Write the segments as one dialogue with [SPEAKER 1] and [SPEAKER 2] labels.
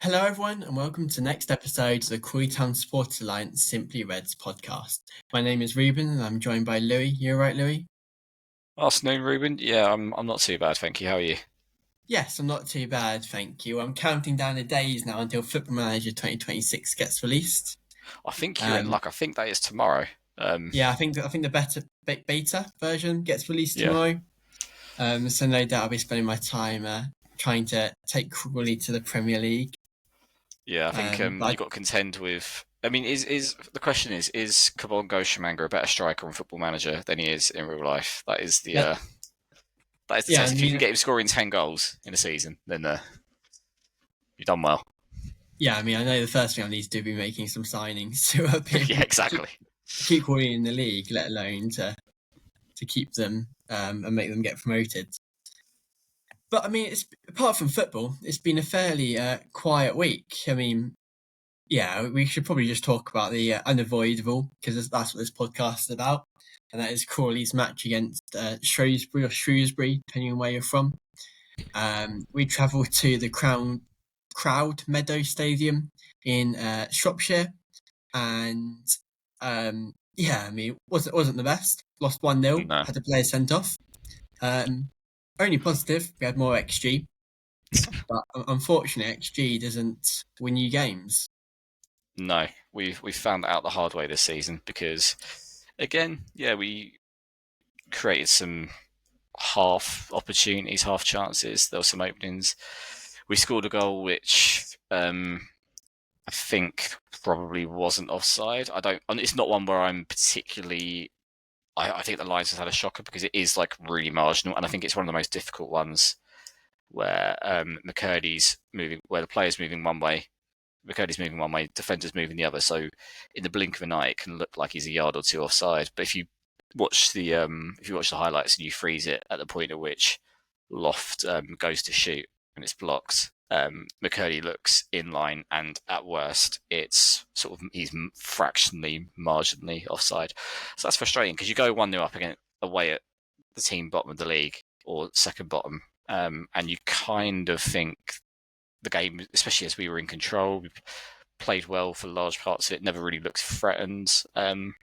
[SPEAKER 1] Hello, everyone, and welcome to the next episode of the Crawley Town Supporters Alliance Simply Reds podcast. My name is Reuben, and I'm joined by Louie. You all right, Louie?
[SPEAKER 2] Afternoon, Reuben. Yeah, I'm not too bad, thank you. How are you?
[SPEAKER 1] Yes, I'm not too bad, thank you. I'm counting down the days now until Football Manager 2026 gets released.
[SPEAKER 2] I think you're in luck. I think that is tomorrow.
[SPEAKER 1] Yeah, I think the beta version gets released
[SPEAKER 2] Yeah.
[SPEAKER 1] tomorrow. So no doubt I'll be spending my time trying to take Crawley to the Premier League.
[SPEAKER 2] Yeah, I think you've got to contend with. I mean, the question is Kabon Goshamanga a better striker on Football Manager than he is in real life? That is the
[SPEAKER 1] Yeah.
[SPEAKER 2] test.
[SPEAKER 1] Yeah,
[SPEAKER 2] If you can get him scoring 10 goals in a season, then you've done well.
[SPEAKER 1] Yeah, I mean, I know the first thing I need to do be making some signings to
[SPEAKER 2] Yeah, exactly.
[SPEAKER 1] keep Crawley in the league, let alone to keep them and make them get promoted. But I mean, apart from football, it's been a fairly quiet week. I mean, yeah, we should probably just talk about the unavoidable, because that's what this podcast is about, and that is Crawley's match against Shrewsbury, depending on where you're from. We travelled to the Crowd Meadow Stadium in Shropshire, and yeah, I mean, it wasn't the best. Lost 1-0,
[SPEAKER 2] No.
[SPEAKER 1] had a player sent off. Only positive, we had more XG, but unfortunately, XG doesn't win you games.
[SPEAKER 2] No, we've found that out the hard way this season because, again, yeah, we created some half opportunities, half chances. There were some openings. We scored a goal which I think probably wasn't offside. It's not one where I'm particularly. I think the Lions has had a shocker because it is like really marginal, and I think it's one of the most difficult ones where McKirdy's moving, where the player's moving one way, McKirdy's moving one way, defender's moving the other. So in the blink of an eye, it can look like he's a yard or two offside. But if you watch the highlights and you freeze it at the point at which Loft goes to shoot and it's blocked, McKirdy looks in line, and at worst, it's sort of he's fractionally, marginally offside. So that's frustrating because you go 1-0 up again away at the team bottom of the league or second bottom, and you kind of think the game, especially as we were in control, we played well for large parts of it. Never really looked threatened. When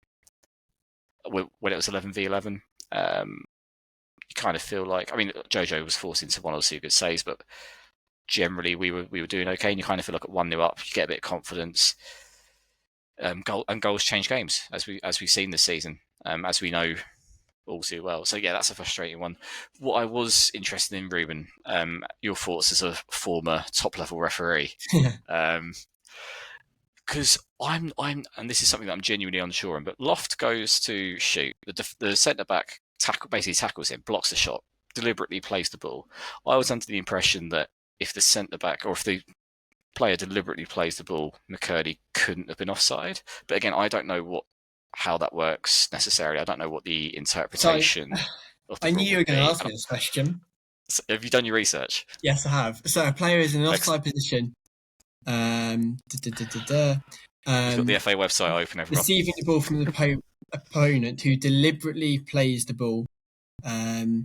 [SPEAKER 2] it was 11v11, you kind of feel like, I mean, Jojo was forced into one or two good saves, but generally we were doing okay. And you kind of feel like at 1-0 up, you get a bit of confidence. Goals change games, as we've seen this season, as we know all too well. So yeah, that's a frustrating one. What I was interested in, Reuben, your thoughts as a former top level referee, because I'm, and this is something that I'm genuinely unsure on. But Loft goes to shoot, the centre back basically tackles him, blocks the shot, deliberately plays the ball. I was under the impression that if the centre back or if the player deliberately plays the ball, McKirdy couldn't have been offside. But again, I don't know how that works necessarily. I don't know what the interpretation of the
[SPEAKER 1] I
[SPEAKER 2] rule
[SPEAKER 1] knew you were going to
[SPEAKER 2] be.
[SPEAKER 1] ask me this question.
[SPEAKER 2] So have you done your research?
[SPEAKER 1] Yes, I have. So a player is in an offside position.
[SPEAKER 2] You've got the FA website open, everyone.
[SPEAKER 1] Receiving the ball from the opponent who deliberately plays the ball. So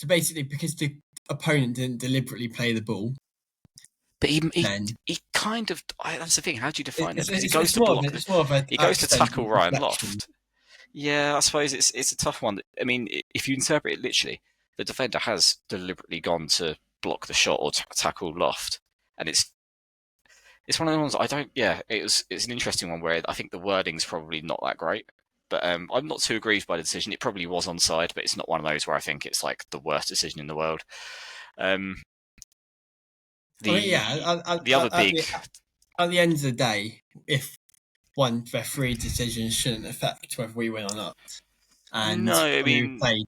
[SPEAKER 1] basically, because the opponent didn't deliberately play the ball.
[SPEAKER 2] But he kind of. That's the thing. How do you define it? Because he goes to
[SPEAKER 1] block.
[SPEAKER 2] He goes to tackle Ryan Loft. Yeah, I suppose it's a tough one. I mean, if you interpret it literally, the defender has deliberately gone to block the shot or tackle Loft, and it's one of the ones I don't. Yeah, it's an interesting one where I think the wording's probably not that great. But I'm not too aggrieved by the decision. It probably was onside, but it's not one of those where I think it's like the worst decision in the world. The other big.
[SPEAKER 1] At the end of the day, if one referee decision shouldn't affect whether we win or not, and
[SPEAKER 2] no, I mean,
[SPEAKER 1] played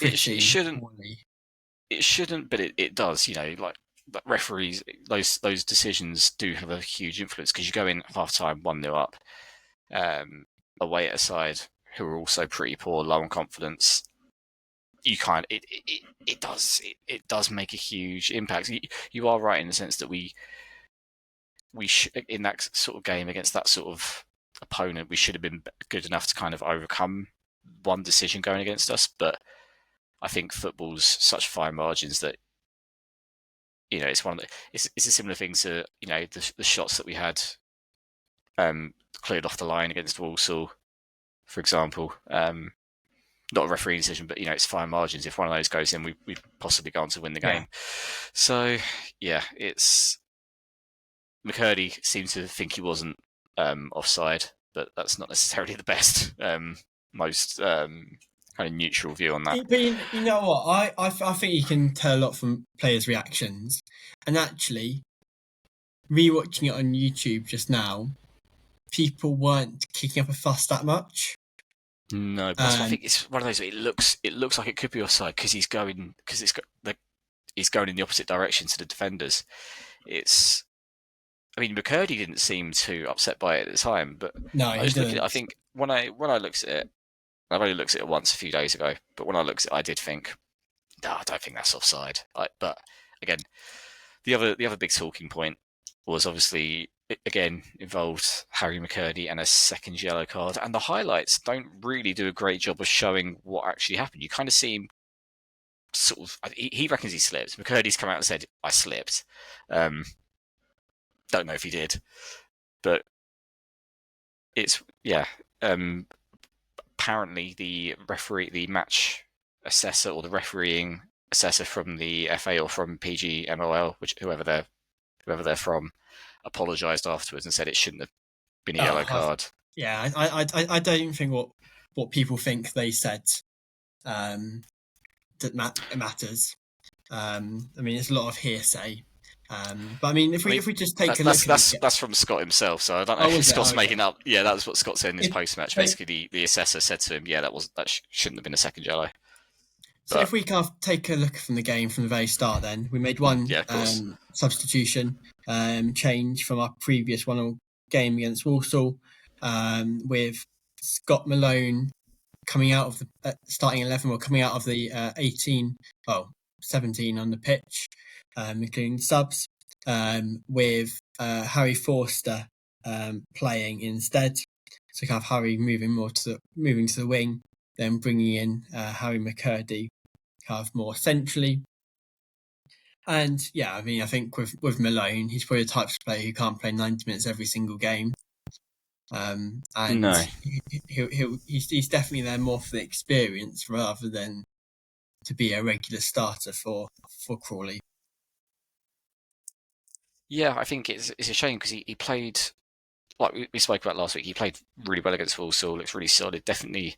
[SPEAKER 2] it shouldn't.
[SPEAKER 1] poorly.
[SPEAKER 2] It shouldn't, but it does. You know, like referees, those decisions do have a huge influence because you go in half time 1-0 up. Away at a side who are also pretty poor, low on confidence, it does make a huge impact. You are right in the sense that we in that sort of game against that sort of opponent, we should have been good enough to kind of overcome one decision going against us. But I think football's such fine margins that it's one of the it's a similar thing to the shots that we had cleared off the line against Walsall, for example. Not a referee decision, but it's fine margins. If one of those goes in, we possibly go on to win the game. So it's McKirdy seemed to think he wasn't offside, but that's not necessarily the best, most kind of neutral view on that.
[SPEAKER 1] But you know what? I think you can tell a lot from players' reactions, and actually, rewatching it on YouTube just now, people weren't kicking up a fuss that much.
[SPEAKER 2] No, but that's what I think. It's one of those. It looks like it could be offside because he's going in the opposite direction to the defenders. McKirdy didn't seem too upset by it at the time, but
[SPEAKER 1] no,
[SPEAKER 2] I was looking at it, I think when I looked at it, I've only looked at it once a few days ago, but when I looked at it, I did think, no, I don't think that's offside. But again, the other big talking point was obviously, again, involved Harry McKirdy and a second yellow card. And the highlights don't really do a great job of showing what actually happened. You kind of see him sort of, he reckons he slipped. McKirdy's come out and said, I slipped. Don't know if he did. But it's, apparently the referee, the match assessor or the refereeing assessor from the FA or from PGMOL, whoever they're from, apologised afterwards and said it shouldn't have been a yellow card.
[SPEAKER 1] I don't think what people think they said that matters. It's a lot of hearsay. But if we just take a look,
[SPEAKER 2] that's from Scott himself. So I don't know if Scott's making up. Yeah, that's what Scott said in his post match. Basically, the assessor said to him, that shouldn't have been a second yellow.
[SPEAKER 1] So if we kind of take a look from the game from the very start, then we made one substitution change from our previous 1-1 game against Walsall, with Scott Malone coming out of the starting 11, or coming out of the 17 on the pitch, including subs, with Harry Forster playing instead. So kind of Harry moving to the wing, then bringing in Harry McKirdy kind of more centrally. And I think with Malone, he's probably the type of player who can't play 90 minutes every single game. He's definitely there more for the experience rather than to be a regular starter for Crawley.
[SPEAKER 2] Yeah, I think it's a shame because he played, like we spoke about last week, he played really well against Walsall, looks really solid, definitely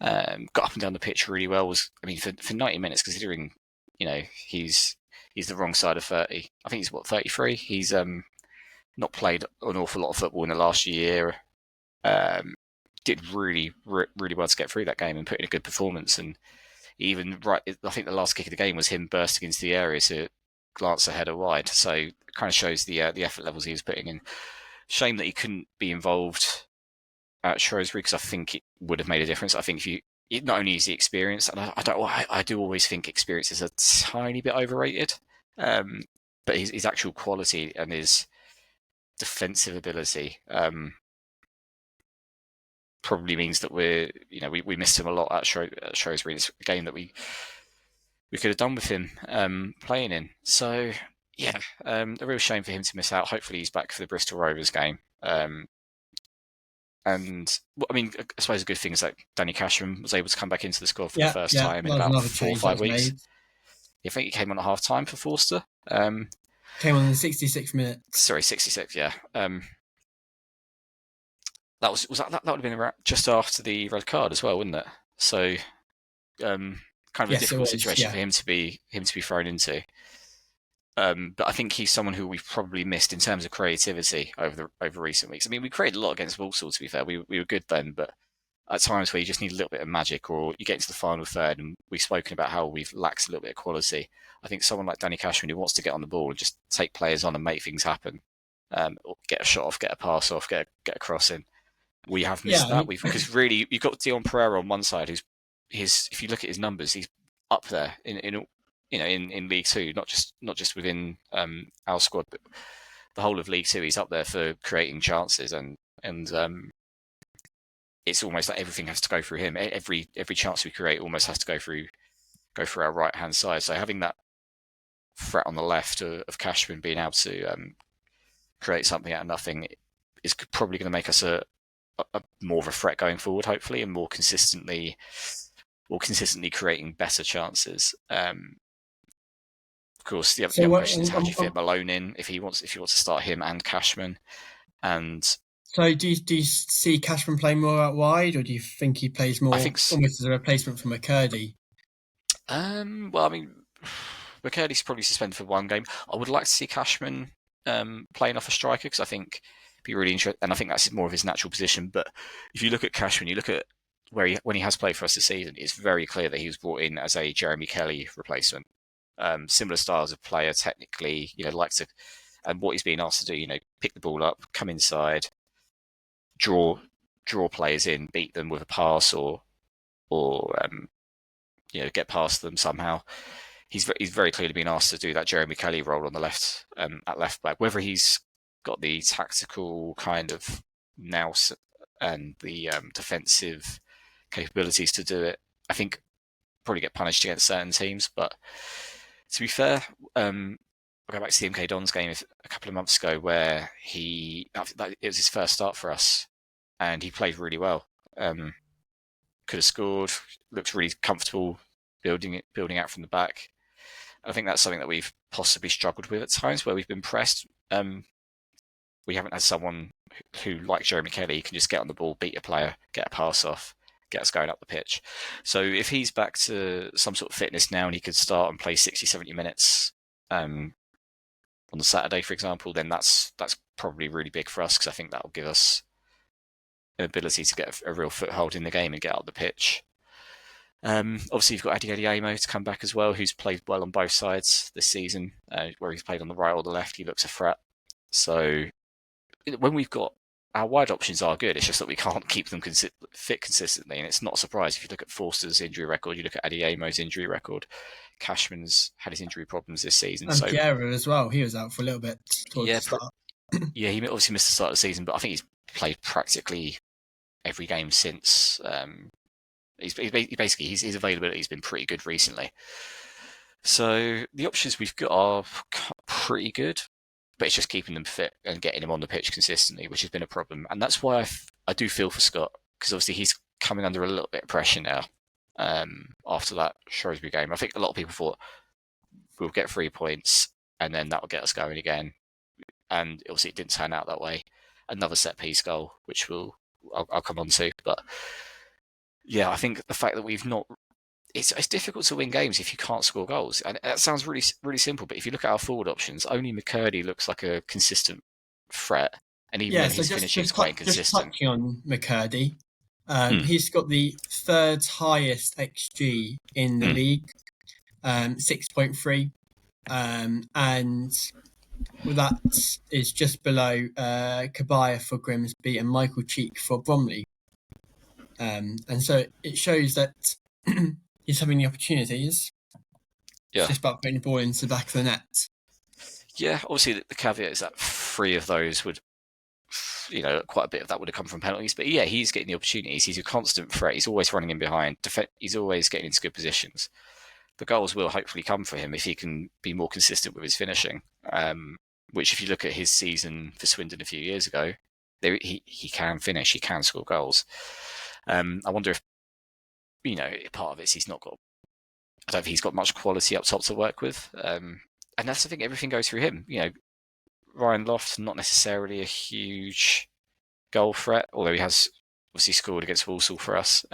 [SPEAKER 2] got up and down the pitch really well. For 90 minutes, considering, he's the wrong side of 30. I think he's 33? He's not played an awful lot of football in the last year. Did really, really well to get through that game and put in a good performance. And even I think the last kick of the game was him bursting into the area to glance a header wide. So it kind of shows the effort levels he was putting in. Shame that he couldn't be involved at Shrewsbury, because I think it would have made a difference. I think not only is the experience, and I do always think experience is a tiny bit overrated, but his actual quality and his defensive ability probably means that we missed him a lot at Shrewsbury. It's a game that we could have done with him playing in. So a real shame for him to miss out. Hopefully he's back for the Bristol Rovers game. And I suppose a good thing is that Danny Cashman was able to come back into the squad for the first time in about 4 or 5 weeks. I think he came on at half time for Forster.
[SPEAKER 1] Came on in the 66th minute.
[SPEAKER 2] Sorry, 66. Yeah. That would have been just after the red card as well, wouldn't it? So, kind of a difficult situation for him to be thrown into. But I think he's someone who we've probably missed in terms of creativity over recent weeks. We created a lot against Walsall, to be fair. We were good then, but at times where you just need a little bit of magic, or you get into the final third, and we've spoken about how we've lacked a little bit of quality. I think someone like Danny Cashman, who wants to get on the ball and just take players on and make things happen, or get a shot off, get a pass off, get a cross in. We have missed that. Because really, you've got Dion Pereira on one side, if you look at his numbers, he's up there in League Two, not just within our squad, but the whole of League Two. He's up there for creating chances, and it's almost like everything has to go through him. Every chance we create almost has to go through our right hand side. So having that threat on the left of Cashman being able to create something out of nothing is probably going to make us a more of a threat going forward, hopefully, and more consistently creating better chances. Of course, the other question is how do you fit Malone in if you want to start him and Cashman, and
[SPEAKER 1] so do you see Cashman playing more out wide, or do you think he plays more almost as a replacement for McKirdy?
[SPEAKER 2] Well, I mean, McKirdy's probably suspended for one game. I would like to see Cashman playing off a striker because I think it'd be really interesting, and I think that's more of his natural position. But if you look at Cashman, you look at when he has played for us this season, it's very clear that he was brought in as a Jeremy Kelly replacement. Similar styles of player, technically, likes to, and what he's being asked to do, pick the ball up, come inside, draw players in, beat them with a pass, or get past them somehow. He's very clearly been asked to do that Jeremy Kelly role on the left, at left back. Whether he's got the tactical kind of nous and the defensive capabilities to do it, I think probably get punished against certain teams. But to be fair, I'll go back to the MK Dons game a couple of months ago where it was his first start for us, and he played really well. Could have scored, looked really comfortable building out from the back. I think that's something that we've possibly struggled with at times where we've been pressed. We haven't had someone who, like Jeremy Kelly, can just get on the ball, beat a player, get a pass off, get us going up the pitch. So if he's back to some sort of fitness now and he could start and play 60, 70 minutes on the Saturday, for example, then that's probably really big for us because I think that will give us an ability to get a real foothold in the game and get out the pitch. Obviously, you've got Adeyemo to come back as well, who's played well on both sides this season. Where he's played on the right or the left, he looks a threat. So when we've got our wide options are good, it's just that we can't keep them fit consistently. And it's not a surprise if you look at Forster's injury record, you look at Adeyemo's injury record. Cashman's had his injury problems this season.
[SPEAKER 1] And Piera as well, he was out for a little bit towards the start.
[SPEAKER 2] Yeah, he obviously missed the start of the season, but I think he's played practically every game since. His availability has been pretty good recently. So the options we've got are pretty good, but it's just keeping them fit and getting them on the pitch consistently, which has been a problem. And that's why I do feel for Scott, because obviously he's coming under a little bit of pressure now after that Shrewsbury game. I think a lot of people thought we'll get 3 points and then that will get us going again. And obviously it didn't turn out that way. Another set-piece goal, which I'll come on to, but yeah, I think the fact that we've not... It's difficult to win games if you can't score goals. And that sounds really, really simple, but if you look at our forward options, only McKirdy looks like a consistent threat. And even his finishing is quite inconsistent.
[SPEAKER 1] Just touching on McKirdy, he's got the third highest XG in the league, 6.3. And that is just below Kabaya for Grimsby and Michael Cheek for Bromley. And so it shows that he's having the opportunities.
[SPEAKER 2] Yeah.
[SPEAKER 1] It's just about putting the ball into the back of the net.
[SPEAKER 2] Yeah, obviously the caveat is that 3 of those would, quite a bit of that would have come from penalties. But yeah, he's getting the opportunities. He's a constant threat. He's always running in behind. He's always getting into good positions. The goals will hopefully come for him if he can be more consistent with his finishing. Which, if you look at his season for Swindon a few years ago, he can finish. He can score goals. I wonder if, part of it is he's not got... I don't think he's got much quality up top to work with. And that's the thing, everything goes through him. Ryan Loft, not necessarily a huge goal threat, although he has obviously scored against Walsall for us.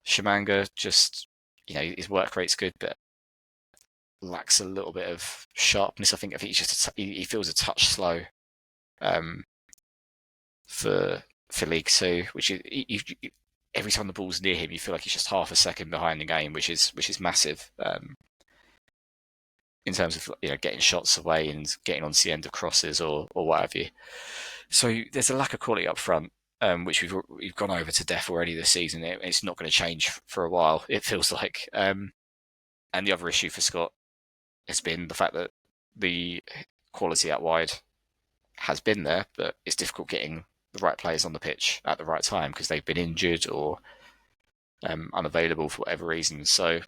[SPEAKER 2] Shamanga, just, his work rate's good, but lacks a little bit of sharpness. I think he's just he feels a touch slow for League Two, which is every time the ball's near him, you feel like he's just half a second behind the game, which is massive in terms of getting shots away and getting onto the end of crosses or what have you. So there's a lack of quality up front, which we've gone over to death already this season. It's not going to change for a while, it feels like. And the other issue for Scott has been the fact that the quality out wide has been there, but it's difficult getting the right players on the pitch at the right time because they've been injured or unavailable for whatever reason. So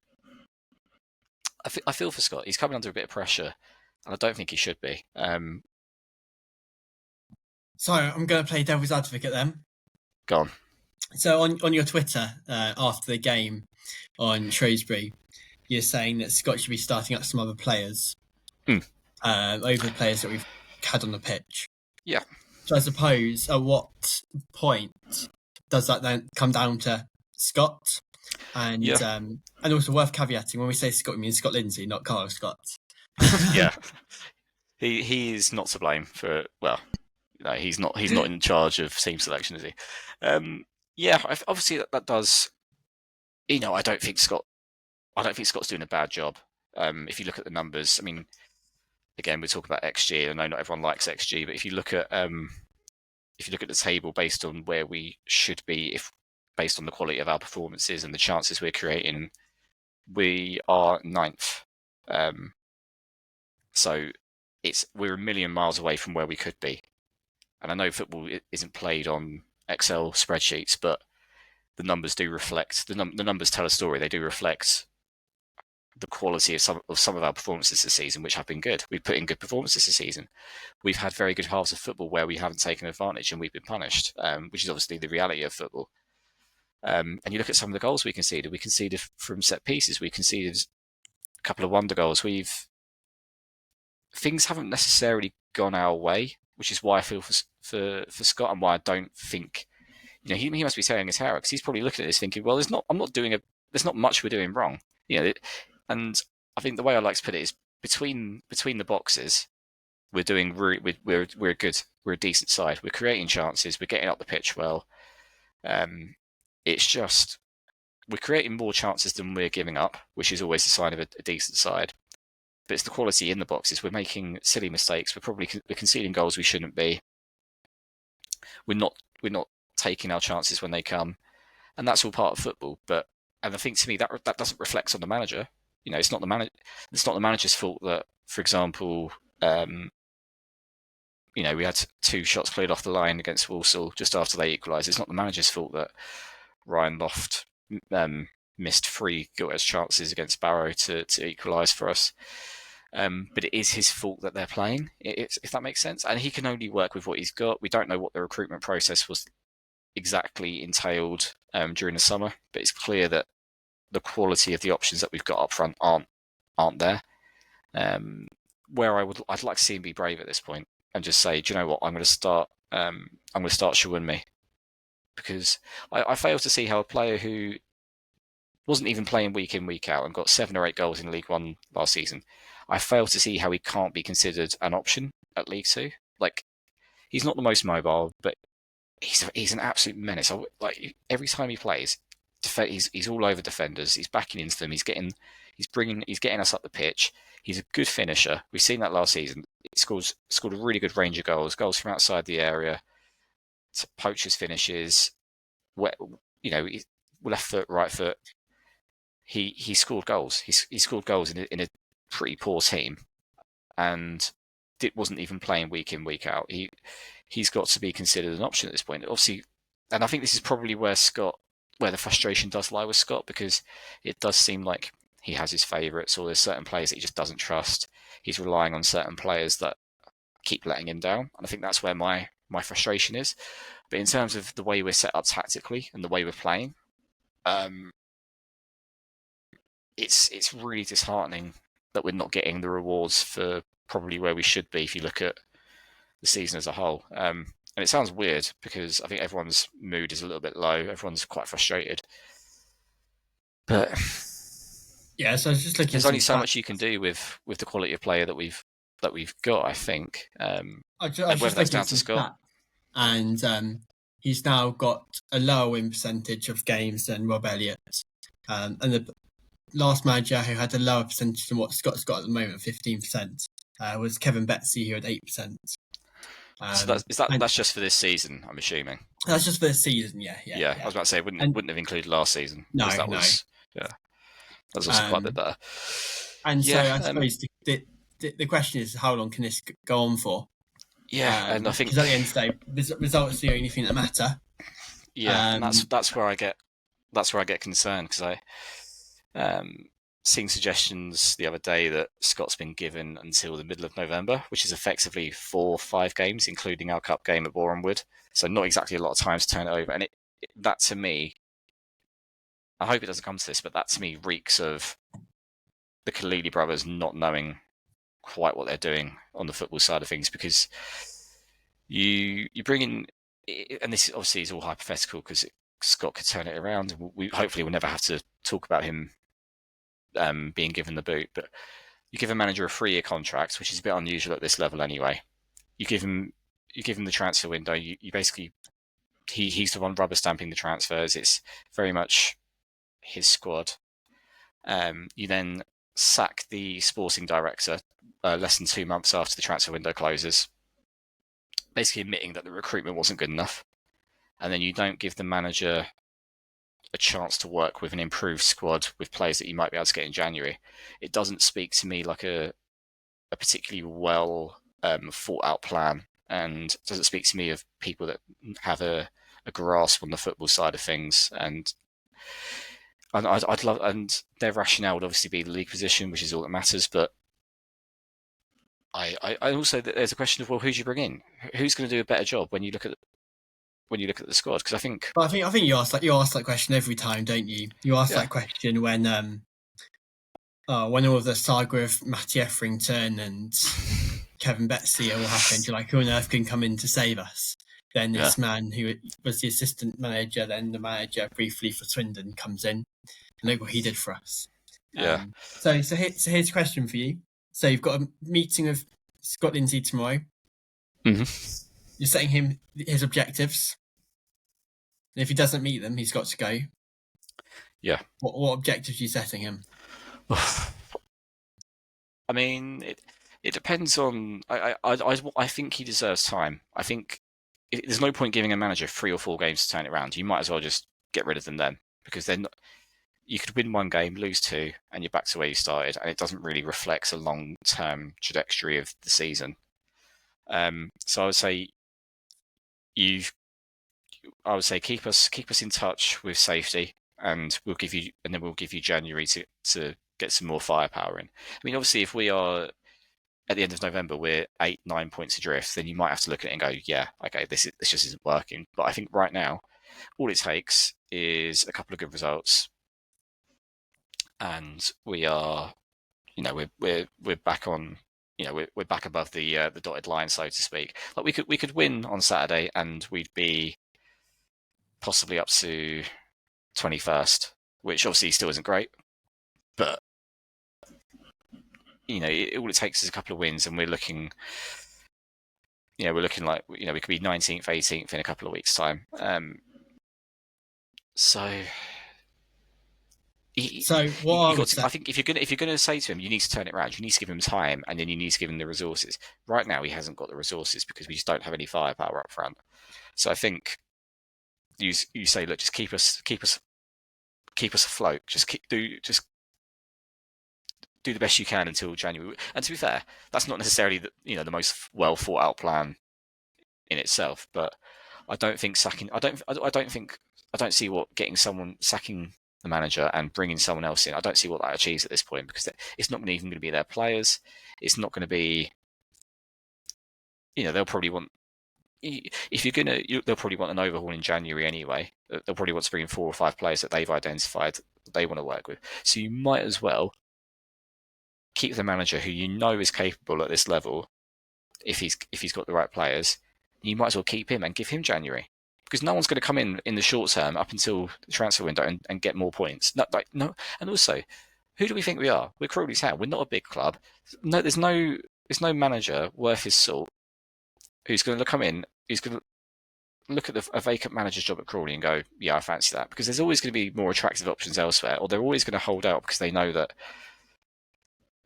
[SPEAKER 2] I feel for Scott. He's coming under a bit of pressure, and I don't think he should be.
[SPEAKER 1] So I'm going to play devil's advocate then.
[SPEAKER 2] Go on.
[SPEAKER 1] So on your Twitter after the game on Shrewsbury, you're saying that Scott should be starting up some other players over the players that we've had on the pitch.
[SPEAKER 2] Yeah.
[SPEAKER 1] So I suppose at what point does that then come down to Scott? And and also worth caveating, when we say Scott, we mean Scott Lindsey, not Carl Scott.
[SPEAKER 2] Yeah. He is not to blame for, well, no, he's not in charge of team selection, is he? Obviously that does, I don't think Scott's doing a bad job. If you look at the numbers, I mean, again, we're talking about XG. I know not everyone likes XG, but if you look at the table based on where we should be, based on the quality of our performances and the chances we're creating, we are 9th. So we're a million miles away from where we could be. And I know football isn't played on Excel spreadsheets, but the numbers do reflect, the numbers tell a story. They do reflect the quality of some of our performances this season, which have been good. We've put in good performances this season. We've had very good halves of football where we haven't taken advantage and we've been punished, which is obviously the reality of football. And you look at some of the goals we conceded. We conceded from set pieces. We conceded a couple of wonder goals. Things haven't necessarily gone our way, which is why I feel for Scott and why I don't think, he must be tearing his hair out, because he's probably looking at this thinking, well, there's not much we're doing wrong, and I think the way I like to put it is between the boxes, we're doing we're good, we're a decent side, we're creating chances, we're getting up the pitch well. It's just we're creating more chances than we're giving up, which is always a sign of a decent side. But it's the quality in the boxes. We're making silly mistakes. We're conceding goals we shouldn't be. We're not taking our chances when they come, and that's all part of football. And I think to me that doesn't reflect on the manager. It's not the manager's fault that, for example, we had 2 shots cleared off the line against Walsall just after they equalised. It's not the manager's fault that Ryan Loft missed 3 gilt-edged chances against Barrow to equalise for us. But it is his fault that they're playing, if that makes sense. And he can only work with what he's got. We don't know what the recruitment process was exactly entailed during the summer, but it's clear that the quality of the options that we've got up front aren't there. Where I'd like to see him be brave at this point and just say, do you know what, I'm going to start Shawunmi, because I fail to see how a player who wasn't even playing week in, week out and got 7 or 8 goals in League One last season, I fail to see how he can't be considered an option at League Two. Like, he's not the most mobile, but he's an absolute menace. Like, every time he plays, he's all over defenders. He's backing into them. He's getting us up the pitch. He's a good finisher. We've seen that last season. He scored a really good range of goals from outside the area, to poachers finishes. Left foot, right foot. He scored goals. He scored goals in a pretty poor team, and wasn't even playing week in, week out. He's got to be considered an option at this point, obviously. And I think this is probably where the frustration does lie with Scott, because it does seem like he has his favourites, or there's certain players that he just doesn't trust. He's relying on certain players that keep letting him down, and I think that's where my frustration is. But in terms of the way we're set up tactically and the way we're playing, it's really disheartening that we're not getting the rewards for probably where we should be if you look at the season as a whole. And it sounds weird, because I think everyone's mood is a little bit low. Everyone's quite frustrated. But
[SPEAKER 1] yeah, so I was just looking.
[SPEAKER 2] There's only so much you can do with the quality of player that we've got, I think. Whether that's down to Scott.
[SPEAKER 1] And he's now got a lower win percentage of games than Rob Elliott. And the last manager who had a lower percentage than what Scott's got at the moment, 15%, was Kevin Betsy, who had 8%.
[SPEAKER 2] So that's just for this season, I'm assuming.
[SPEAKER 1] That's just for this season, yeah.
[SPEAKER 2] I was about to say, wouldn't have included last season.
[SPEAKER 1] No.
[SPEAKER 2] Was also quite a bit better.
[SPEAKER 1] And so I suppose the question is, how long can this go on for?
[SPEAKER 2] Yeah, and I think,
[SPEAKER 1] because at the end of the day, results are the only thing that matter.
[SPEAKER 2] Yeah, and that's where I get concerned, because seeing suggestions the other day that Scott's been given until the middle of November, which is effectively 4 or 5 games, including our cup game at Boreham Wood. So not exactly a lot of time to turn it over. And that to me, I hope it doesn't come to this, but that to me reeks of the Khalili brothers not knowing quite what they're doing on the football side of things, because you bring in, and this obviously is all hypothetical because Scott could turn it around. We hopefully will never have to talk about him being given the boot, but you give a manager a 3-year contract, which is a bit unusual at this level anyway. You give him the transfer window. You basically he's the one rubber stamping the transfers. It's very much his squad. You then sack the sporting director less than 2 months after the transfer window closes, basically admitting that the recruitment wasn't good enough. And then you don't give the manager a chance to work with an improved squad with players that you might be able to get in January. It doesn't speak to me like a particularly well thought out plan, and doesn't speak to me of people that have a grasp on the football side of things. And I'd love, and their rationale would obviously be the league position, which is all that matters. But I also, there's a question of, well, who do you bring in? Who's going to do a better job when you look at the squad? Because I think
[SPEAKER 1] you ask that question every time, don't you? You ask that question when all of the saga of Matty Etherington and Kevin Betsy all happened. You're like, who on earth can come in to save us? Then this man who was the assistant manager, then the manager briefly for Swindon, comes in, and look what he did for us.
[SPEAKER 2] Yeah.
[SPEAKER 1] So here's a question for you. So you've got a meeting with Scott Lindsey tomorrow.
[SPEAKER 2] Mm-hmm.
[SPEAKER 1] You're setting him his objectives. And if he doesn't meet them, he's got to go.
[SPEAKER 2] Yeah.
[SPEAKER 1] What objectives are you setting him?
[SPEAKER 2] I mean, it depends on. I think he deserves time. I think there's no point giving a manager 3 or 4 games to turn it around. You might as well just get rid of them then, because then you could win 1 game, lose 2, and you're back to where you started, and it doesn't really reflect a long-term trajectory of the season. So I would say keep us in touch with safety, and we'll give you January to get some more firepower in. I mean, obviously, if we are at the end of November, we're 8-9 points adrift, then you might have to look at it and go, yeah, okay, this just isn't working. But I think right now, all it takes is a couple of good results, and we are, we're back on. We're back above the dotted line, so to speak. Like we could win on Saturday, and we'd be possibly up to 21st, which obviously still isn't great, but all it takes is a couple of wins, and we're looking like we could be 19th, 18th in a couple of weeks' time. I think if you're gonna say to him, you need to turn it around. You need to give him time, and then you need to give him the resources. Right now, he hasn't got the resources because we just don't have any firepower up front. So I think you say, look, just keep us afloat. Just do the best you can until January. And to be fair, that's not necessarily the most well thought out plan in itself. But I don't think sacking. I don't see what sacking the manager and bringing someone else in. I don't see what that achieves at this point, because it's not even going to be their players. It's not going to be. They'll probably want. If you're they'll probably want an overhaul in January anyway. They'll probably want to bring in 4 or 5 players that they've identified that they want to work with. So you might as well keep the manager who is capable at this level. If he's got the right players, you might as well keep him and give him January, because no one's going to come in the short term up until the transfer window and get more points. No. And also, who do we think we are? We're Crawley Town. We're not a big club. No, there's no manager worth his salt who's going to come in, who's going to look at a vacant manager's job at Crawley and go, yeah, I fancy that, because there's always going to be more attractive options elsewhere, or they're always going to hold out because they know that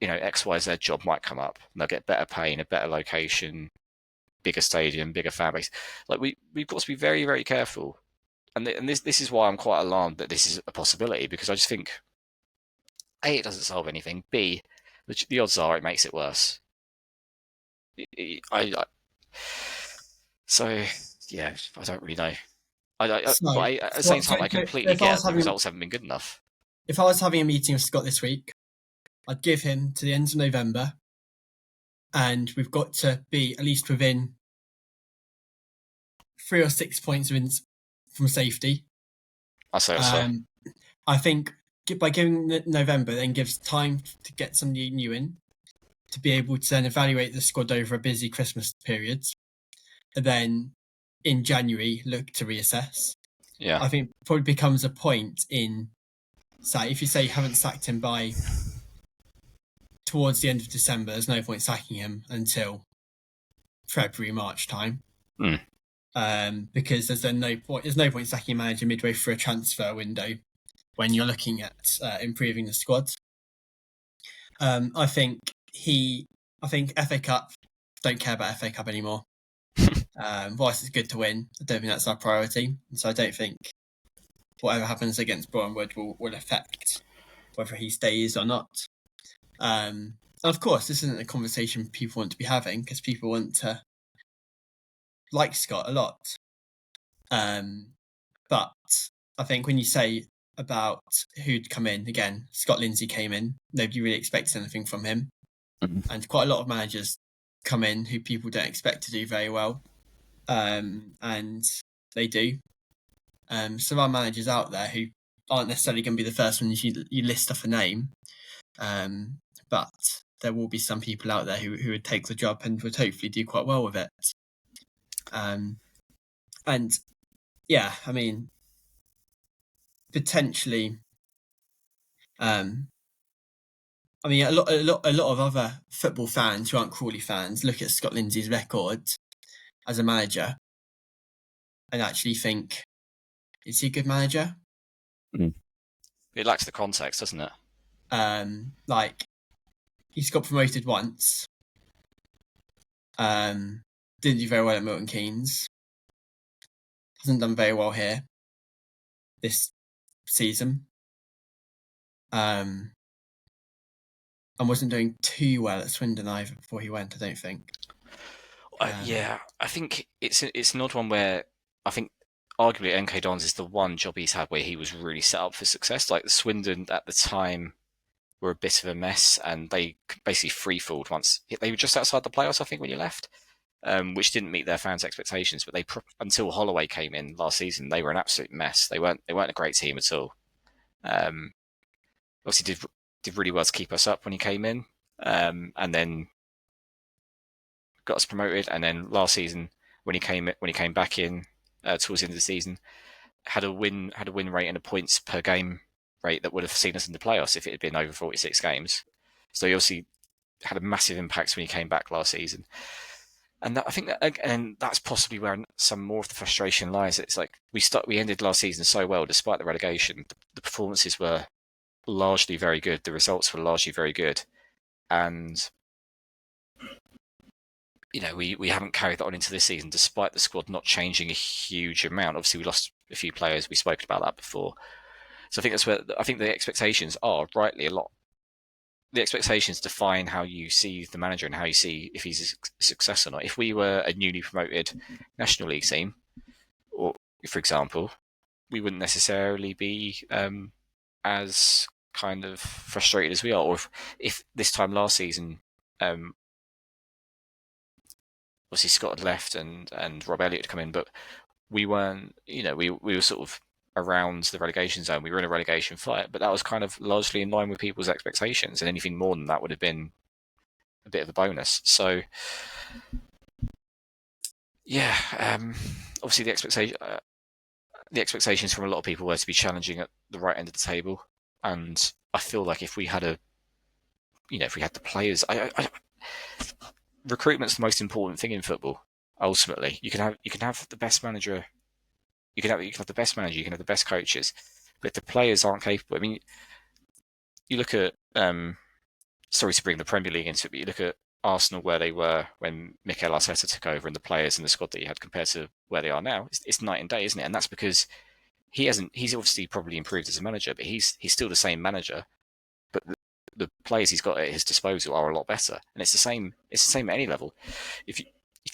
[SPEAKER 2] XYZ job might come up and they'll get better pay in a better location, bigger stadium, bigger fan base. Like we've got to be very, very careful, and this is why I'm quite alarmed that this is a possibility, because I just think A, it doesn't solve anything. B, the odds are it makes it worse. So yeah, I don't really know. At the same time, I completely get the results haven't been good enough.
[SPEAKER 1] If I was having a meeting with Scott this week, I'd give him to the end of November, and we've got to be at least within 3 or 6 points from safety.
[SPEAKER 2] I say so.
[SPEAKER 1] I think by giving November then gives time to get somebody new in, to be able to then evaluate the squad over a busy Christmas period, and then in January look to reassess.
[SPEAKER 2] Yeah.
[SPEAKER 1] I think probably becomes a point in, say, if you say you haven't sacked him by towards the end of December, there's no point sacking him until February, March time. Because there's no point sacking a manager midway through a transfer window when you're looking at improving the squad. I think FA Cup, don't care about FA Cup anymore. Whilst it's good to win, I don't think that's our priority. So I don't think whatever happens against Bournemouth will affect whether he stays or not. And of course, this isn't a conversation people want to be having, because people want to like Scott a lot. But I think when you say about who'd come in, again, Scott Lindsey came in. Nobody really expected anything from him. And quite a lot of managers come in who people don't expect to do very well. And they do. So there are managers out there who aren't necessarily going to be the first ones you list off a name. But there will be some people out there who would take the job and would hopefully do quite well with it. And yeah, I mean, potentially, I mean, a lot of other football fans who aren't Crawley fans look at Scott Lindsey's record as a manager and actually think, is he a good manager?
[SPEAKER 2] It lacks the context, doesn't it?
[SPEAKER 1] Like, he's got promoted once. Didn't do very well at Milton Keynes. Hasn't done very well here this season. And wasn't doing too well at Swindon either before he went, I don't think.
[SPEAKER 2] Yeah, I think it's an odd one where I think arguably MK Dons is the one job he's had where he was really set up for success. Like the Swindon at the time were a bit of a mess, and they basically free-falled once. They were just outside the playoffs, I think, when you left, which didn't meet their fans' expectations. But until Holloway came in last season, they were an absolute mess. They weren't a great team at all. Obviously did really well to keep us up when he came in, and then got us promoted. And then last season, when he came back in towards the end of the season, had a win rate and a points per game rate that would have seen us in the playoffs if it had been over 46 games. So he obviously had a massive impact when he came back last season. And I think that's possibly where some more of the frustration lies. It's like we ended last season so well despite the relegation. The performances were largely very good. The results were largely very good, and we haven't carried that on into this season despite the squad not changing a huge amount. Obviously, we lost a few players. We spoke about that before. So I think that's where the expectations are rightly a lot. The expectations define how you see the manager and how you see if he's a success or not. If we were a newly promoted National League team, or for example, we wouldn't necessarily be as kind of frustrated as we are. Or if this time last season, obviously Scott had left and Rob Elliott had come in, but we weren't, we were sort of around the relegation zone. We were in a relegation fight, but that was kind of largely in line with people's expectations, and anything more than that would have been a bit of a bonus. So, yeah, obviously the expectations from a lot of people were to be challenging at the right end of the table, and I feel like if we had if we had the players, recruitment's the most important thing in football. Ultimately, you can have the best manager. You can have the best manager, you can have the best coaches, but if the players aren't capable, I mean, you look at, sorry to bring the Premier League into it, but you look at Arsenal where they were when Mikel Arteta took over and the players and the squad that he had compared to where they are now, it's night and day, isn't it? And that's because he's obviously probably improved as a manager, but he's still the same manager, but the players he's got at his disposal are a lot better. And it's the same at any level. If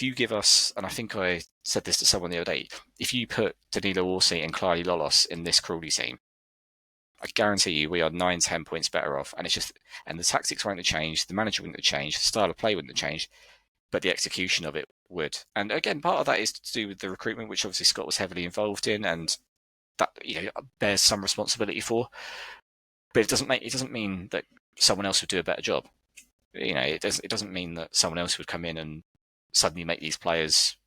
[SPEAKER 2] you give us, and I think I said this to someone the other day, if you put Danilo Orsi and Clara Lolos in this Crawley team, I guarantee you we are 9-10 points better off. And the tactics won't have changed, the manager wouldn't have changed, the style of play wouldn't have changed, but the execution of it would. And again, part of that is to do with the recruitment, which obviously Scott was heavily involved in, and that bears some responsibility for. But it doesn't mean that someone else would do a better job. It doesn't mean that someone else would come in and suddenly make these players,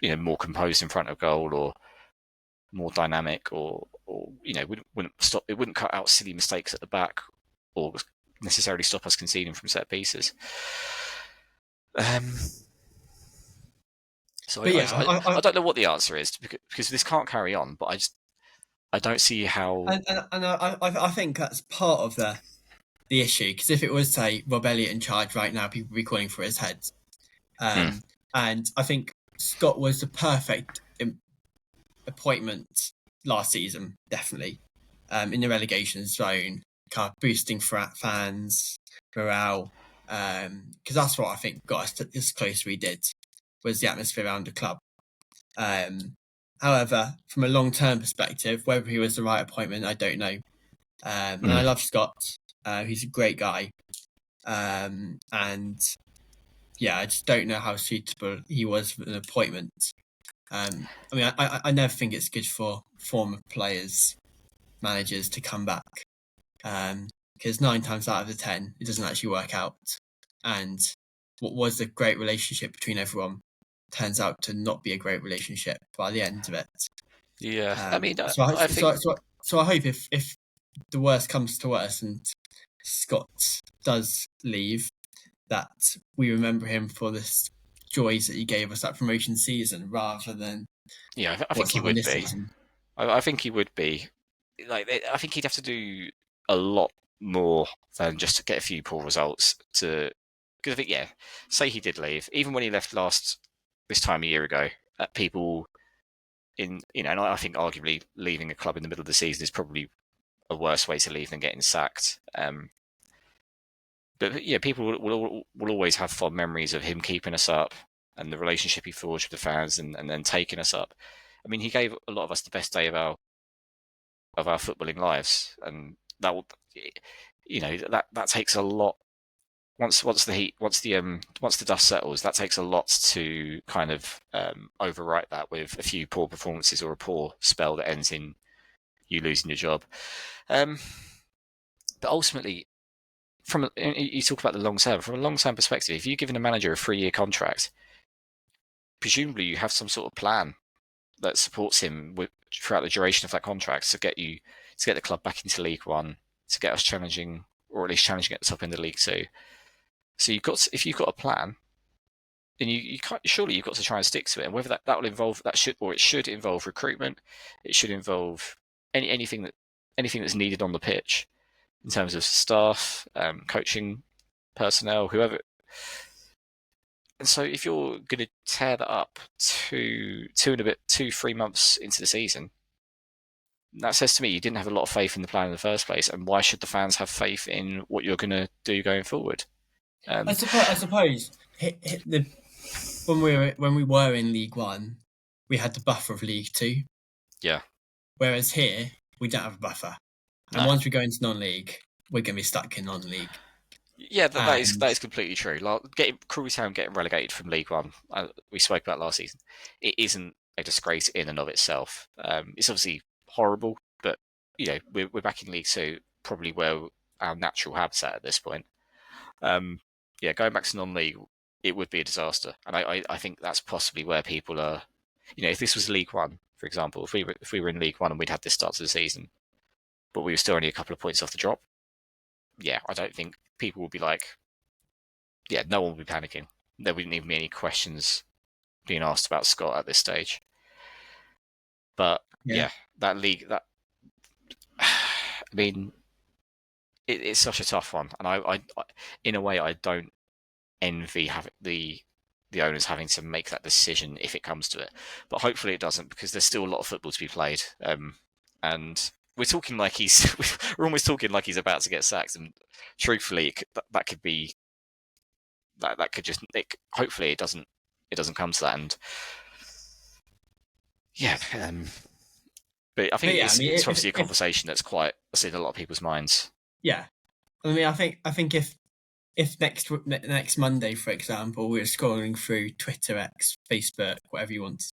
[SPEAKER 2] more composed in front of goal, or more dynamic, or wouldn't stop. It wouldn't cut out silly mistakes at the back, or necessarily stop us conceding from set pieces. So I don't know what the answer is, because this can't carry on. But I don't see how.
[SPEAKER 1] And I think that's part of the issue, because if it was, say, Rob Elliott in charge right now, people would be calling for his head. And I think Scott was the perfect appointment last season, definitely, in the relegation zone, kind of boosting fans, morale, because that's what I think got us as close as we did, was the atmosphere around the club. However, from a long-term perspective, whether he was the right appointment, I don't know. And I love Scott. He's a great guy. And yeah, I just don't know how suitable he was for an appointment. I mean, I never think it's good for former players, managers to come back, because 9 times out of the 10, it doesn't actually work out. And what was a great relationship between everyone turns out to not be a great relationship by the end of it.
[SPEAKER 2] Yeah, I mean,
[SPEAKER 1] so I hope if the worst comes to worst and Scott does leave, that we remember him for the joys that he gave us that promotion season, rather than
[SPEAKER 2] I think he would be.
[SPEAKER 1] Season.
[SPEAKER 2] I think he would be. I think he'd have to do a lot more than just to get a few poor results to. Because I think, say he did leave, even when he left this time a year ago, people and I think arguably leaving a club in the middle of the season is probably a worse way to leave than getting sacked. But people will always have fond memories of him keeping us up and the relationship he forged with the fans, and then taking us up. I mean, he gave a lot of us the best day of our footballing lives, and that will, that takes a lot. Once the dust settles, that takes a lot to kind of overwrite that with a few poor performances or a poor spell that ends in you losing your job. But ultimately, you talk about the long term. From a long term perspective, if you're giving a manager a 3-year contract, presumably you have some sort of plan that supports him throughout the duration of that contract to get the club back into League One, to get us challenging, or at least challenging at the top end of League Two. So if you've got a plan, then surely you've got to try and stick to it. And whether that will involve it should involve recruitment, it should involve anything that's needed on the pitch in terms of staff, coaching personnel, whoever. And so if you're going to tear that up 2-3 months into the season, that says to me you didn't have a lot of faith in the plan in the first place. And why should the fans have faith in what you're going to do going forward?
[SPEAKER 1] I suppose when we were in League One, we had the buffer of League Two.
[SPEAKER 2] Yeah.
[SPEAKER 1] Whereas here, we don't have a buffer. And once we go into non-league, we're going to be stuck in non-league.
[SPEAKER 2] Yeah, that is completely true. Like, Crawley Town getting relegated from League One, we spoke about last season. It isn't a disgrace in and of itself. It's obviously horrible, but we're back in League Two, probably where our natural habitat at this point. Going back to non-league, it would be a disaster, and I think that's possibly where people are. If this was League One, for example, if we were in League One and we'd had this start to the season, but we were still only a couple of points off the drop, I don't think people would be like, no one would be panicking. There wouldn't even be any questions being asked about Scott at this stage. But that league, I mean, it's such a tough one, and I in a way, I don't envy having the owners having to make that decision if it comes to it. But hopefully it doesn't, because there's still a lot of football to be played. And we're talking like we're almost talking like he's about to get sacked. And truthfully, that could be that could just hopefully it doesn't come to that. And But I think
[SPEAKER 1] But yeah, I mean,
[SPEAKER 2] it's obviously a conversation that's quite in a lot of people's minds.
[SPEAKER 1] yeah. I mean, I think if next Monday, for example, we were scrolling through Twitter, X, Facebook, whatever you want to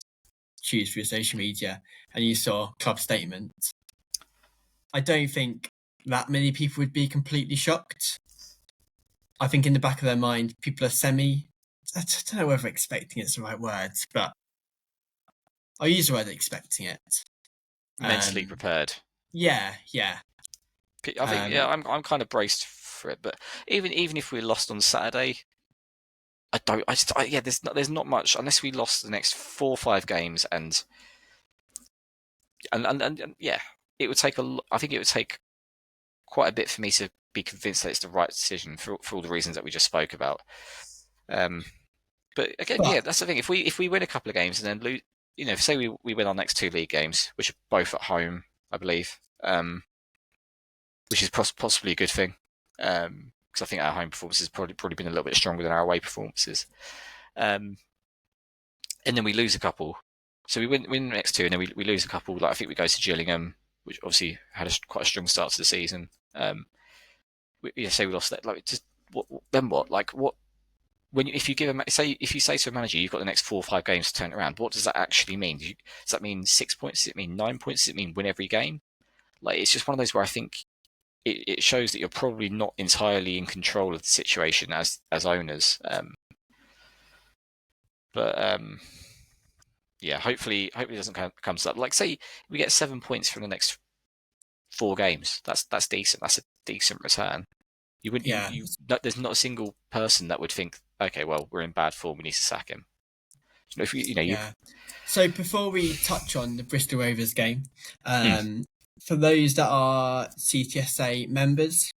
[SPEAKER 1] choose for your social media, and you saw club statement, I don't think that many people would be completely shocked. I think in the back of their mind, people are I don't know whether expecting it's the right word, but I'll use the word expecting it.
[SPEAKER 2] Mentally prepared.
[SPEAKER 1] Yeah.
[SPEAKER 2] I think I'm kind of braced for it. But even if we lost on Saturday, there's not much unless we lost the next 4 or 5 games and yeah, it would take I think it would take quite a bit for me to be convinced that it's the right decision for all the reasons that we just spoke about. But again, yeah, that's the thing. If we win a couple of games and then lose, say we win our next 2 league games, which are both at home, I believe, which is possibly a good thing, because I think our home performances probably been a little bit stronger than our away performances. And then we lose a couple. So we win the next 2, and then we lose a couple. Like I think we go to Gillingham, which obviously had quite a strong start to the season. Say we lost that. Like, just then what? Like what? If you say to a manager you've got the next 4 or 5 games to turn it around, what does that actually mean? Does that mean 6 points? Does it mean 9 points? Does it mean win every game? Like, it's just one of those where I think it shows that you're probably not entirely in control of the situation as owners. Yeah, hopefully it doesn't come to that. Like, say we get 7 points from the next 4 games. That's decent. That's a decent return. You wouldn't.
[SPEAKER 1] Yeah.
[SPEAKER 2] There's not a single person that would think, okay, well, we're in bad form. We need to sack him.
[SPEAKER 1] So before we touch on the Bristol Rovers game, for those that are CTSA members,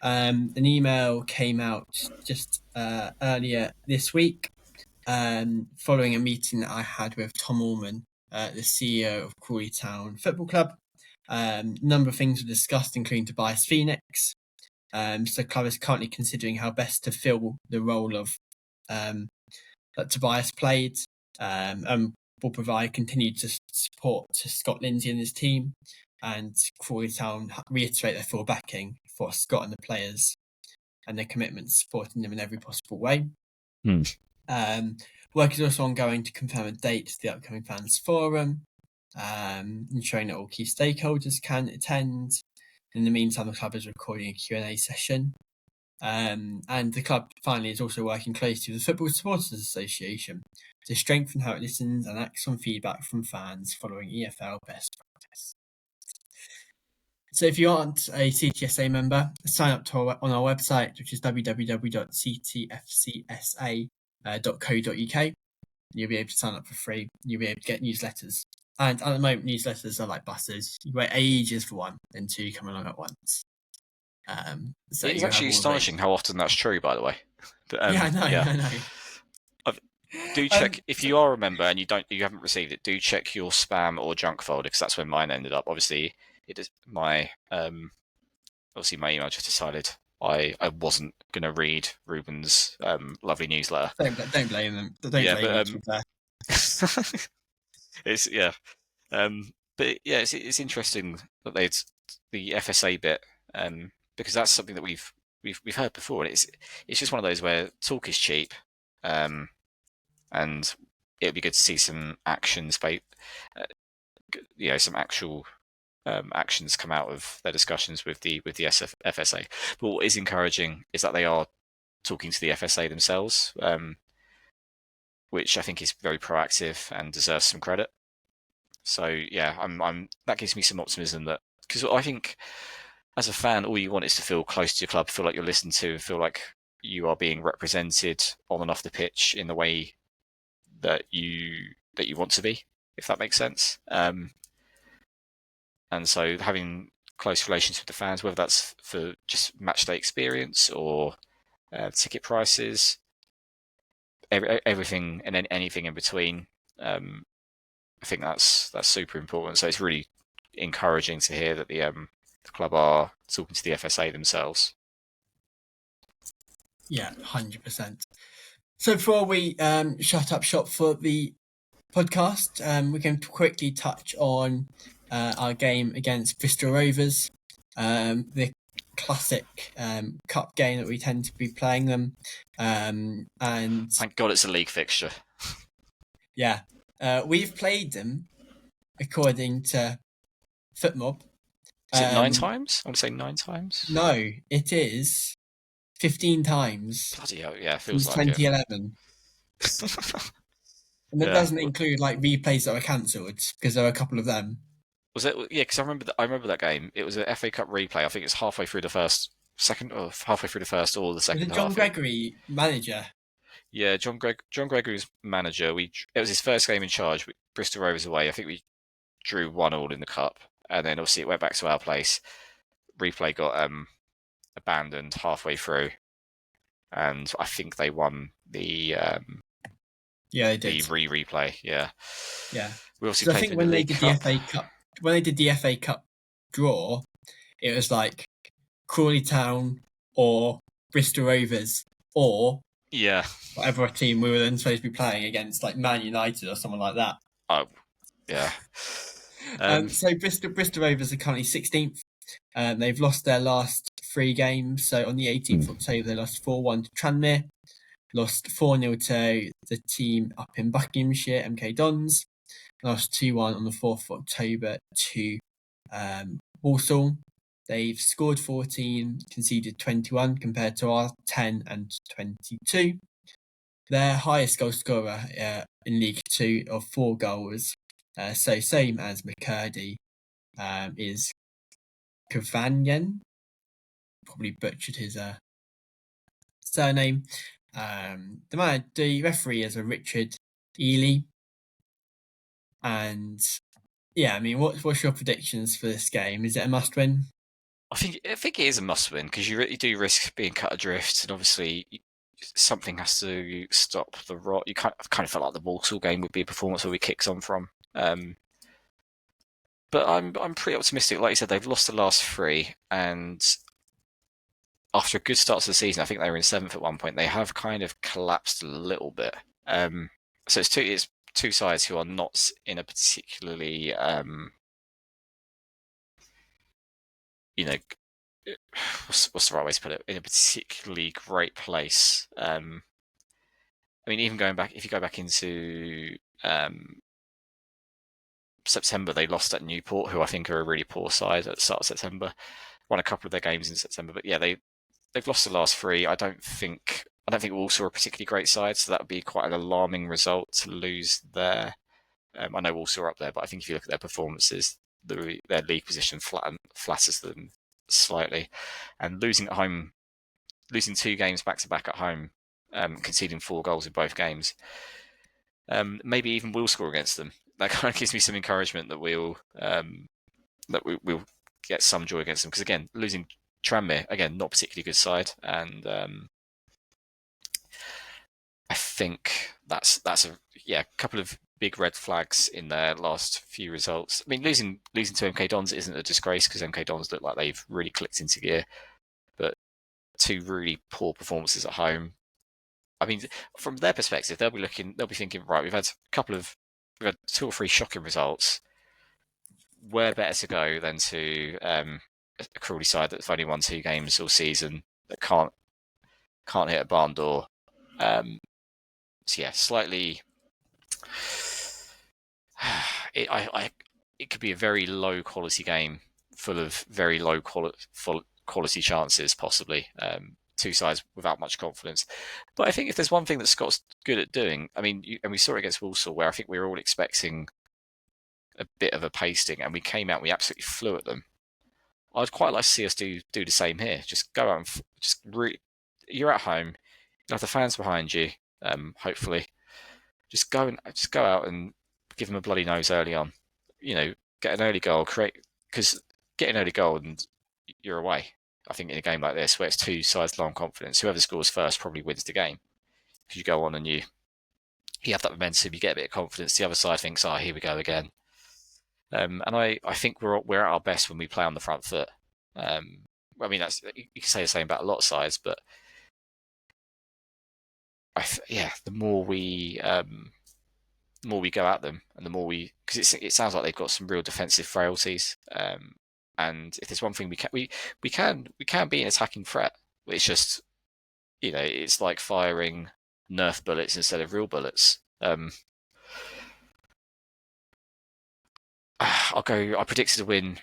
[SPEAKER 1] an email came out just earlier this week, following a meeting that I had with Tom Allman, the CEO of Crawley Town Football Club. A number of things were discussed, including Tobias Phoenix. So the club is currently considering how best to fill the role of that Tobias played, and will provide continued support to Scott Lindsey and his team. And Crawley Town reiterate their full backing for Scott and the players and their commitment to supporting them in every possible way. Work is also ongoing to confirm a date to the upcoming fans forum, ensuring that all key stakeholders can attend. In the meantime, the club is recording a Q&A session. And the club finally is also working closely with the Football Supporters Association to strengthen how it listens and acts on feedback from fans following EFL best practice. So if you aren't a CTSA member, sign up on our website, which is www.ctfcsa.co.uk. You'll be able to sign up for free. You'll be able to get newsletters. And at the moment, newsletters are like buses. You wait ages for one, then 2 come along at once.
[SPEAKER 2] So it's actually astonishing how often that's true, by the way.
[SPEAKER 1] I know.
[SPEAKER 2] Do check if you are a member and you haven't received it. Do check your spam or junk folder, because that's where mine ended up. Obviously, it is my my email just decided I wasn't going to read Reuben's lovely newsletter.
[SPEAKER 1] Don't blame them. Don't blame them.
[SPEAKER 2] It's but yeah, it's interesting that the FSA bit, because that's something that we've heard before, and it's just one of those where talk is cheap, and it'd be good to see some actions, some actual actions come out of their discussions with the FSA. But what is encouraging is that they are talking to the FSA themselves, which I think is very proactive and deserves some credit. So yeah, that gives me some optimism, that because I think as a fan, all you want is to feel close to your club, feel like you're listened to, and feel like you are being represented on and off the pitch in the way that you want to be, if that makes sense. And so having close relations with the fans, whether that's for just match day experience or ticket prices, everything and then anything in between, I think that's super important. So it's really encouraging to hear that the club are talking to the FSA themselves.
[SPEAKER 1] Yeah, 100%. So before we shut up shop for the podcast, we can quickly touch on our game against Bristol Rovers, the classic cup game that we tend to be playing them. And
[SPEAKER 2] thank God it's a league fixture.
[SPEAKER 1] Yeah, we've played them according to FootMob.
[SPEAKER 2] Is it 9 times? I want to say 9 times.
[SPEAKER 1] No, it is 15 times.
[SPEAKER 2] Bloody hell, yeah, feels
[SPEAKER 1] since
[SPEAKER 2] like
[SPEAKER 1] 2011. And that doesn't include like replays that were cancelled, because there were a couple of them.
[SPEAKER 2] Was it? Yeah, because I remember that game. It was an FA Cup replay. I think it's halfway through the first or the second
[SPEAKER 1] Was it
[SPEAKER 2] half.
[SPEAKER 1] John Gregory manager?
[SPEAKER 2] Yeah, John Gregory's manager. It was his first game in charge. Bristol Rovers away. I think we drew 1-1 in the cup, and then obviously it went back to our place. Replay got abandoned halfway through, and I think they won the
[SPEAKER 1] Yeah, they did.
[SPEAKER 2] the replay. Yeah. We obviously
[SPEAKER 1] So I
[SPEAKER 2] played
[SPEAKER 1] think
[SPEAKER 2] in
[SPEAKER 1] when
[SPEAKER 2] the
[SPEAKER 1] they
[SPEAKER 2] League
[SPEAKER 1] did
[SPEAKER 2] Cup.
[SPEAKER 1] the FA Cup, when they did the FA Cup draw, it was like Crawley Town or Bristol Rovers or
[SPEAKER 2] Yeah.
[SPEAKER 1] whatever team we were then supposed to be playing against, like Man United or someone like that.
[SPEAKER 2] Oh, yeah.
[SPEAKER 1] So Bristol Rovers are currently 16th. They've lost their last 3 games. So on the 18th of October, they lost 4-1 to Tranmere, lost 4-0 to the team up in Buckinghamshire, MK Dons, lost 2-1 on the 4th of October to Walsall. They've scored 14, conceded 21 compared to our 10 and 22. Their highest goal scorer in League 2 of 4 goals, so same as McKirdy, is Kavanyan. Probably butchered his surname. The referee is a Richard Ely. And yeah, I mean, what's your predictions for this game? Is it a must-win?
[SPEAKER 2] I think it is a must-win because you really do risk being cut adrift, and obviously something has to stop the rot. You kind of felt like the Walsall game would be a performance where we kicks on from. But I'm pretty optimistic. Like you said, they've lost the last 3, and after a good start to the season, I think they were in 7th at one point. They have kind of collapsed a little bit. So it's two sides who are not in a particularly what's the right way to put it? In a particularly great place. I mean, even if you go back into September, they lost at Newport, who I think are a really poor side at the start of September. Won a couple of their games in September, but yeah, they've lost the last 3. I don't think Walsall are a particularly great side, so that would be quite an alarming result to lose there. I know Walsall are up there, but I think if you look at their performances, their league position flatters them slightly, and losing at home, losing 2 games back to back at home, conceding 4 goals in both games, maybe even we'll score against them. That kind of gives me some encouragement that we'll get some joy against them, because again, losing Tranmere, again, not particularly good side, and I think that's a couple of big red flags in their last few results. I mean, losing to MK Dons isn't a disgrace, because MK Dons look like they've really clicked into gear, but 2 really poor performances at home. I mean, from their perspective, they'll be thinking, right, we've had 2 or 3 shocking results. Where better to go than to a Crawley side that's only won 2 games all season, that can't hit a barn door. So yeah, slightly. It could be a very low quality game, full of very low quality chances, possibly. 2 sides without much confidence. But I think if there's one thing that Scott's good at doing, I mean, and we saw it against Walsall, where I think we were all expecting a bit of a pasting, and we came out, we absolutely flew at them. I'd quite like to see us do the same here. Just go out and you're at home, you have the fans behind you. Hopefully, just go out and give them a bloody nose early on. Get an early goal, because get an early goal and you're away. I think in a game like this, where it's 2 sides low on confidence, whoever scores first probably wins the game, because you go on and you have that momentum, you get a bit of confidence. The other side thinks, "Oh, here we go again." And I think we're at our best when we play on the front foot. I mean, you can say the same about a lot of sides, but the more we more we go at them, and the more because it sounds like they've got some real defensive frailties. And if there's one thing we can be an attacking threat. It's just, it's like firing Nerf bullets instead of real bullets. I predicted a win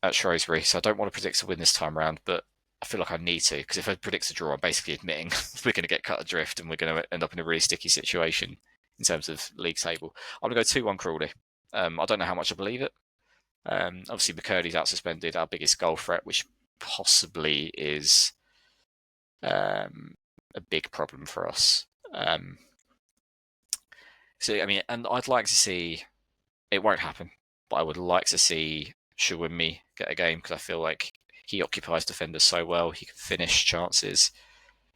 [SPEAKER 2] at Shrewsbury, so I don't want to predict a win this time around, but I feel like I need to, because if I predict a draw, I'm basically admitting we're going to get cut adrift and we're going to end up in a really sticky situation in terms of league table. I'm going to go 2-1 Crawley. I don't know how much I believe it. Obviously, McKirdy's out suspended, our biggest goal threat, which possibly is a big problem for us. So, I mean, and I'd like to see, it won't happen, but I would like to see Shawumi get a game, because I feel like he occupies defenders so well. He can finish chances.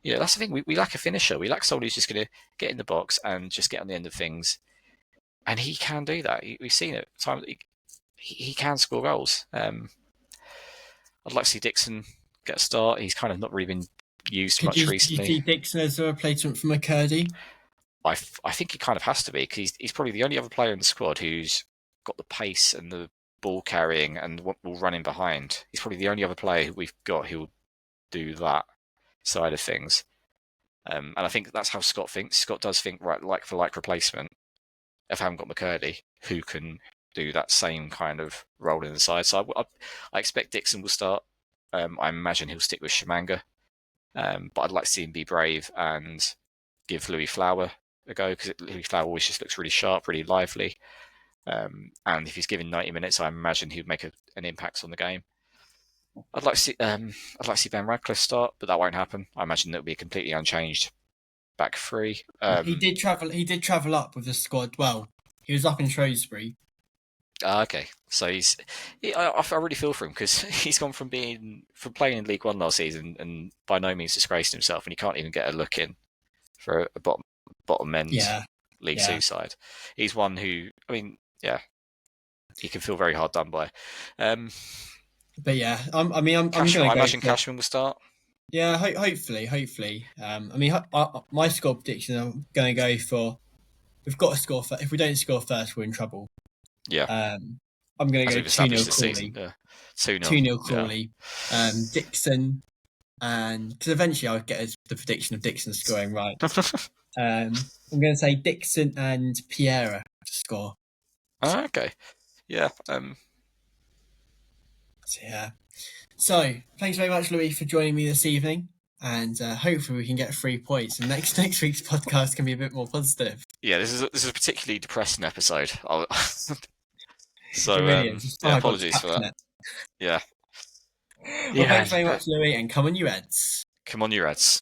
[SPEAKER 2] That's the thing. We lack a finisher. We lack someone who's just going to get in the box and just get on the end of things. And he can do that. We've seen it. He can score goals. I'd like to see Dixon get a start. He's kind of not really been used much recently.
[SPEAKER 1] Do you see Dixon as a replacement for McKirdy?
[SPEAKER 2] I think he kind of has to be, because he's probably the only other player in the squad who's got the pace and the ball carrying and will run in behind. He's probably the only other player who we've got who will do that side of things. And I think that's how Scott thinks. Scott does think, right, like for like replacement, if I haven't got McKirdy, who can do that same kind of role in the side. So I expect Dixon will start. I imagine he'll stick with Shamanga. But I'd like to see him be brave and give Louis Flower a go, because Louis Flower always just looks really sharp, really lively. And if he's given 90 minutes, I imagine he'd make an impact on the game. I'd like to see Ben Radcliffe start, but that won't happen. I imagine it'll be a completely unchanged back three.
[SPEAKER 1] He did travel up with the squad. Well, he was up in Shrewsbury.
[SPEAKER 2] Okay, so I really feel for him, because he's gone from playing in League One last season and by no means disgraced himself, and he can't even get a look in for a bottom end League Two side. He's one who, I mean, he can feel very hard done by.
[SPEAKER 1] But yeah, I'm
[SPEAKER 2] I imagine Cashman will start.
[SPEAKER 1] Yeah, hopefully. I mean, my score prediction, I'm going to go for, we've got to score first. If we don't score first, we're in trouble.
[SPEAKER 2] Yeah.
[SPEAKER 1] I'm going to go 2-0 Crawley. 2-0 Crawley. Dixon, and because eventually I'll get the prediction of Dixon scoring right. I'm going to say Dixon and Piera to score.
[SPEAKER 2] Okay. Yeah.
[SPEAKER 1] So thanks very much, Louis, for joining me this evening, and hopefully we can get 3 points, and next week's podcast can be a bit more positive.
[SPEAKER 2] Yeah, this is a particularly depressing episode. So apologies for that. Yeah.
[SPEAKER 1] Well, thanks very much, Louis, and come on you Reds.
[SPEAKER 2] Come on you Reds.